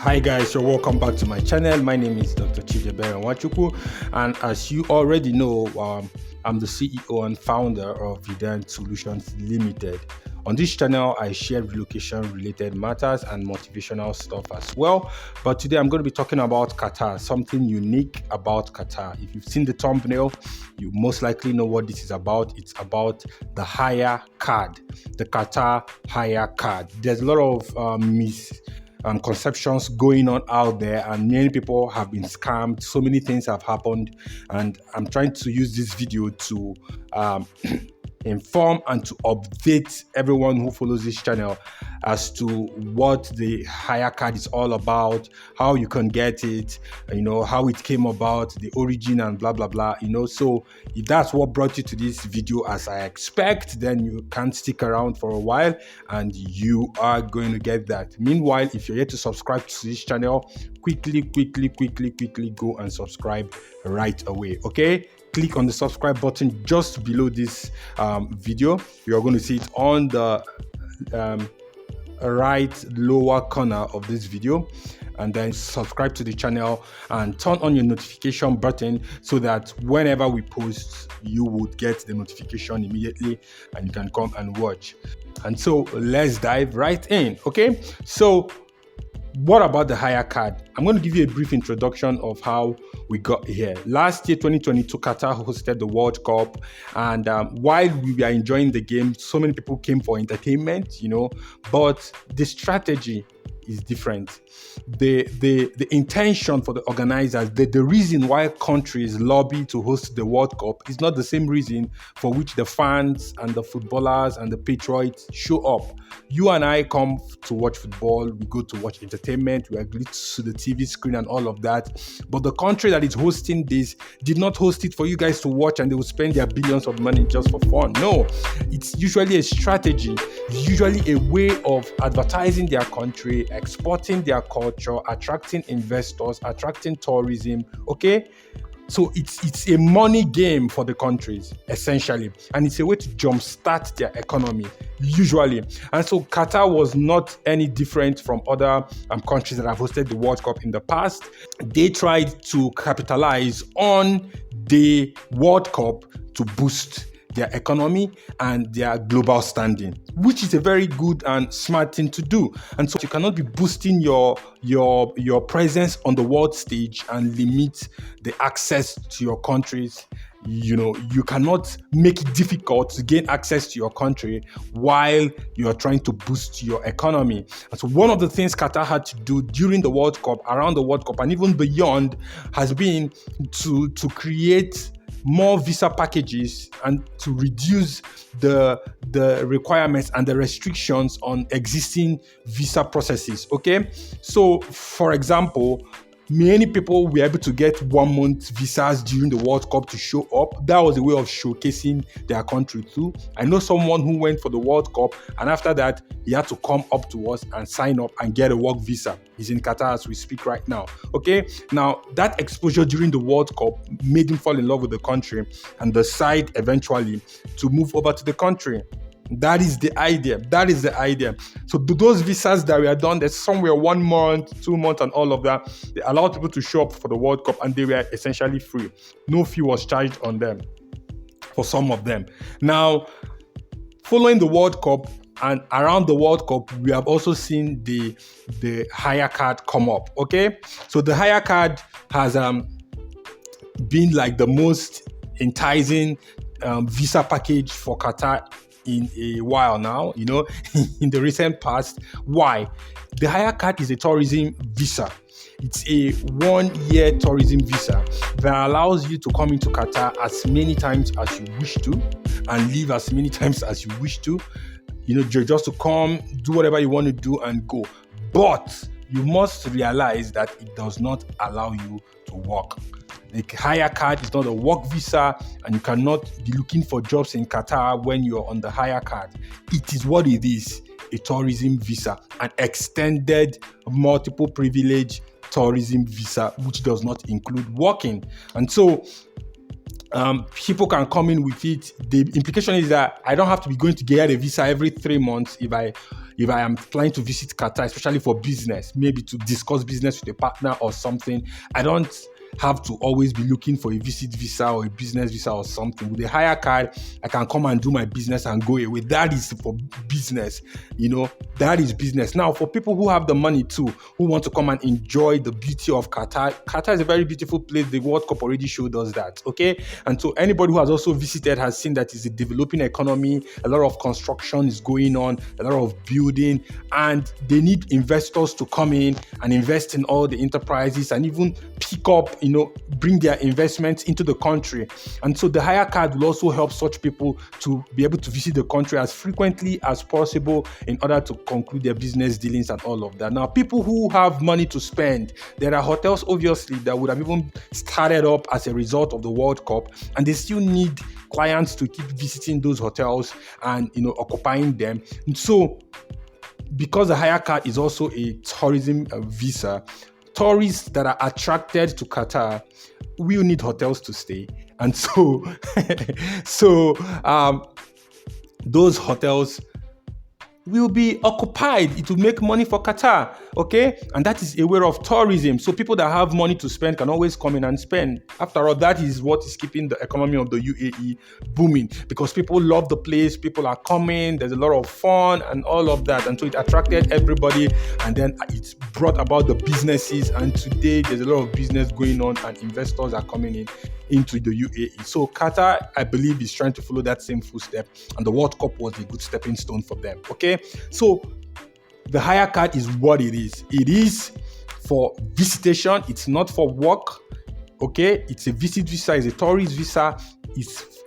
Hi guys, so welcome back to my channel. My name is Dr. Nwachukwu, and as you already know, I'm the CEO and founder of VIDAN Solutions Limited. On this channel, I share relocation related matters and motivational stuff as well. But today I'm going to be talking about Qatar, something unique about Qatar. If you've seen the thumbnail, you most likely know what this is about. It's about the Hayya card, the Qatar Hayya card. There's a lot of conceptions going on out there, and many people have been scammed. So many things have happened, and I'm trying to use this video to inform and to update everyone who follows this channel as to what the Hayya card is all about, how you can get it, how it came about, the origin, and blah blah blah. So if that's what brought you to this video, as I expect, then you can stick around for a while and you are going to get that. Meanwhile, if you're yet to subscribe to this channel, quickly go and subscribe right away. Okay, click on the subscribe button just below this video. You're going to see it on the right lower corner of this video, and then subscribe to the channel and turn on your notification button so that whenever we post, you would get the notification immediately and you can come and watch. And so let's dive right in. Okay, so what about the Hayya card? I'm going to give you a brief introduction of how we got here. Last year, 2022, Qatar hosted the World Cup, and while we were enjoying the game, so many people came for entertainment, but the strategy is different. The intention for the organizers, the reason why countries lobby to host the World Cup is not the same reason for which the fans and the footballers and the patriots show up. You and I come to watch football, we go to watch entertainment, we are glued to the TV screen and all of that. But the country that is hosting this did not host it for you guys to watch and they will spend their billions of money just for fun. No, it's usually a strategy, usually a way of advertising their country, exporting their culture, attracting investors, attracting tourism. Okay, so it's a money game for the countries essentially, and it's a way to jumpstart their economy usually. And so Qatar was not any different from other countries that have hosted the World Cup in the past. They tried to capitalize on the World Cup to boost their economy and their global standing, which is a very good and smart thing to do. And so you cannot be boosting your presence on the world stage and limit the access to your countries. You cannot make it difficult to gain access to your country while you are trying to boost your economy. And so one of the things Qatar had to do during the World Cup, around the World Cup, and even beyond, has been to create more visa packages and to reduce the requirements and the restrictions on existing visa processes. Okay, so for example, many people were able to get 1 month visas during the World Cup to show up. That was a way of showcasing their country too. I know someone who went for the World Cup, and after that, he had to come up to us and sign up and get a work visa. He's in Qatar as we speak right now. Okay, now that exposure during the World Cup made him fall in love with the country and decide eventually to move over to the country. That is the idea. So those visas that were done, there's somewhere 1 month, 2 months, and all of that, they allowed people to show up for the World Cup, and they were essentially free. No fee was charged on them for some of them. Now, following the World Cup and around the World Cup, we have also seen the Hayya card come up. Okay, so the Hayya card has been like the most enticing visa package for Qatar in a while now, in the recent past. Why? The Hayya card is a tourism visa. It's a 1-year tourism visa that allows you to come into Qatar as many times as you wish to and leave as many times as you wish to. Just to come, do whatever you want to do and go. But you must realize that it does not allow you to work. The Hayya card is not a work visa, and you cannot be looking for jobs in Qatar when you're on the Hayya card. It is what it is, a tourism visa, an extended multiple privilege tourism visa, which does not include working. And so people can come in with it. The implication is that I don't have to be going to get a visa every 3 months if I if I am planning to visit Qatar, especially for business, maybe to discuss business with a partner or something, I don't have to always be looking for a visit visa or a business visa or something. With a hire card, I can come and do my business and go away. That is for business, that is business. Now, for people who have the money too, who want to come and enjoy the beauty of Qatar, Qatar is a very beautiful place. The World Cup already showed us that, okay? And so anybody who has also visited has seen that it's a developing economy. A lot of construction is going on, a lot of building, and they need investors to come in and invest in all the enterprises and even pick up, bring their investments into the country. And so the hire card will also help such people to be able to visit the country as frequently as possible in order to conclude their business dealings and all of that. Now, people who have money to spend, there are hotels obviously that would have even started up as a result of the World Cup, and they still need clients to keep visiting those hotels and occupying them. And so because the hire card is also a tourism visa, tourists that are attracted to Qatar will need hotels to stay. And so, those hotels will be occupied. It will make money for Qatar, okay? And that is a way of tourism. So people that have money to spend can always come in and spend. After all, that is what is keeping the economy of the UAE booming, because people love the place, people are coming, there's a lot of fun and all of that. And so it attracted everybody, and then it brought about the businesses. And today there's a lot of business going on and investors are coming into the UAE. So Qatar, I believe, is trying to follow that same footstep, and the World Cup was a good stepping stone for them, okay? So the hire card is what it is. It is for visitation. It's not for work, okay? It's a visit visa, it's a tourist visa.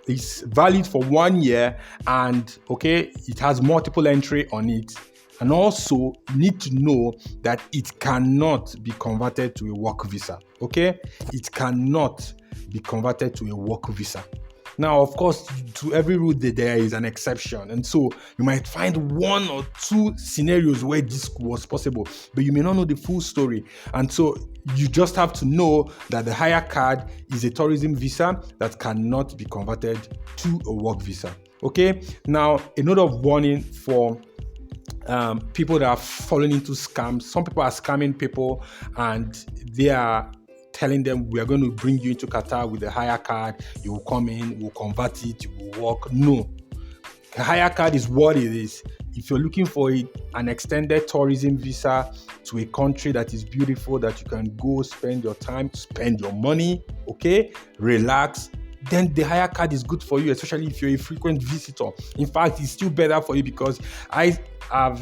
It's valid for 1 year, and okay, it has multiple entry on it. And also, you need to know that it cannot be converted to a work visa, okay? It cannot be converted to a work visa. Now, of course, to every rule there is an exception. And so you might find 1 or 2 scenarios where this was possible, but you may not know the full story. And so you just have to know that the hire card is a tourism visa that cannot be converted to a work visa, okay? Now, a note of warning for people that are falling into scams. Some people are scamming people, and they are telling them, we are going to bring you into Qatar with a hire card, you will come in, we'll convert it, you will work. No. The hire card is what it is. If you're looking for an extended tourism visa to a country that is beautiful, that you can go spend your time, spend your money, okay, relax, then the hire card is good for you, especially if you're a frequent visitor. In fact, it's still better for you, because I've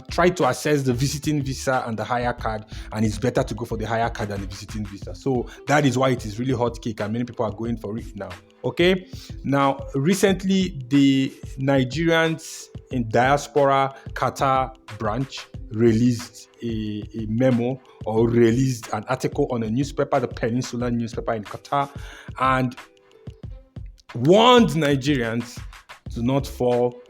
tried to assess the visiting visa and the hire card, and it's better to go for the hire card than the visiting visa. So that is why it is really hot cake, and many people are going for it now. Okay. Now, recently, the Nigerians in diaspora Qatar branch released a memo, or released an article on a newspaper, the Peninsula newspaper in Qatar, and warned Nigerians to not fall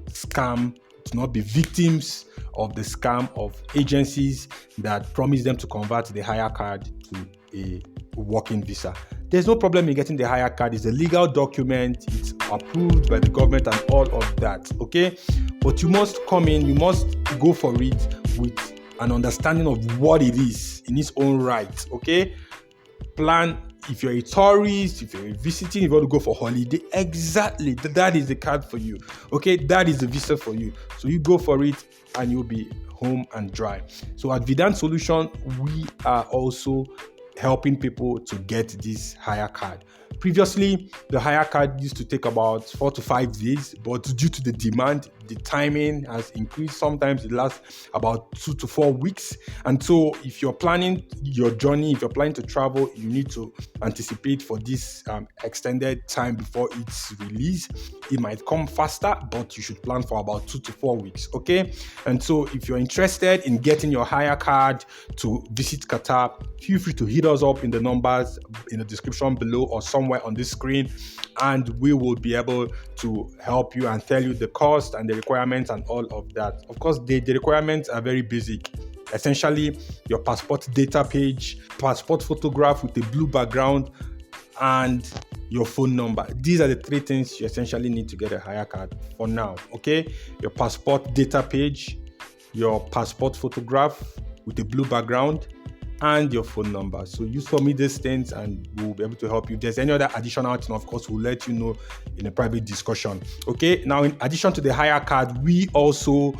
scam, to not be victims of the scam of agencies that promise them to convert the hire card to a working visa. There's no problem in getting the hire card. It's a legal document. It's approved by the government and all of that, okay? But you must come in, you must go for it with an understanding of what it is in its own right, okay? Plan. If you're a tourist, if you're visiting, if you want to go for holiday, exactly, that is the card for you, okay? That is the visa for you. So you go for it and you'll be home and dry. So at VIDAN Solution, we are also helping people to get this hire card. Previously, the hire card used to take about 4 to 5 days, but due to the demand, the timing has increased. Sometimes it lasts about 2 to 4 weeks. And so if you're planning your journey, if you're planning to travel, you need to anticipate for this extended time before it's released. It might come faster, but you should plan for about 2 to 4 weeks, okay? And so if you're interested in getting your hire card to visit Qatar, feel free to hit us up in the numbers in the description below or somewhere on this screen, and we will be able to help you and tell you the cost and the requirements and all of that. Of course, the requirements are very basic. Essentially, your passport data page, passport photograph with a blue background, and your phone number. These are the 3 things you essentially need to get a hire card for now, okay? Your passport data page, your passport photograph with a blue background, and your phone number. So you submit these things and we'll be able to help you. If there's any other additional thing, of course, we'll let you know in a private discussion. Okay, now in addition to the hire card, we also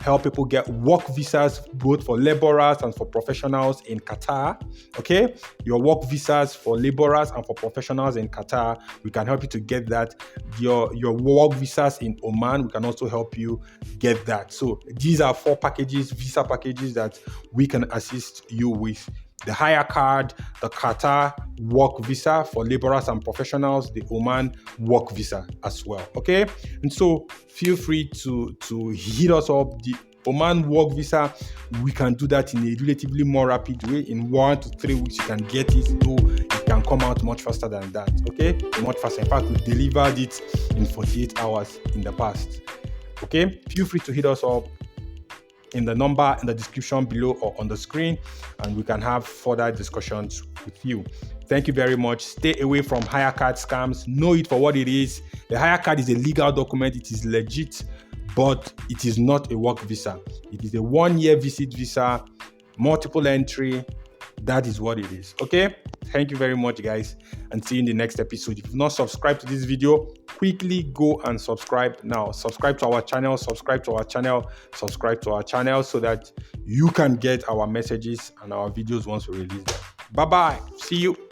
help people get work visas both for laborers and for professionals in Qatar. Okay, your work visas for laborers and for professionals in Qatar, we can help you to get that. Your work visas in Oman, we can also help you get that. So these are 4 packages, visa packages that we can assist you with. The hire card, the Qatar work visa for laborers and professionals, the Oman work visa as well. Okay, and so feel free to hit us up. The Oman work visa, we can do that in a relatively more rapid way. In 1 to 3 weeks, you can get it, though it can come out much faster than that. Okay, much faster. In fact, we delivered it in 48 hours in the past. Okay, feel free to hit us up in the number in the description below or on the screen, and we can have further discussions with you. Thank you very much. Stay away from hire card scams. Know it for what it is. The hire card is a legal document. It is legit, but it is not a work visa. It is a 1-year visit visa, multiple entry. That is what it is. Okay, thank you very much, guys, and see you in the next episode. If you've not subscribed to this video, quickly go and subscribe now. Subscribe to our channel, subscribe to our channel, subscribe to our channel, so that you can get our messages and our videos once we release them. Bye bye. See you.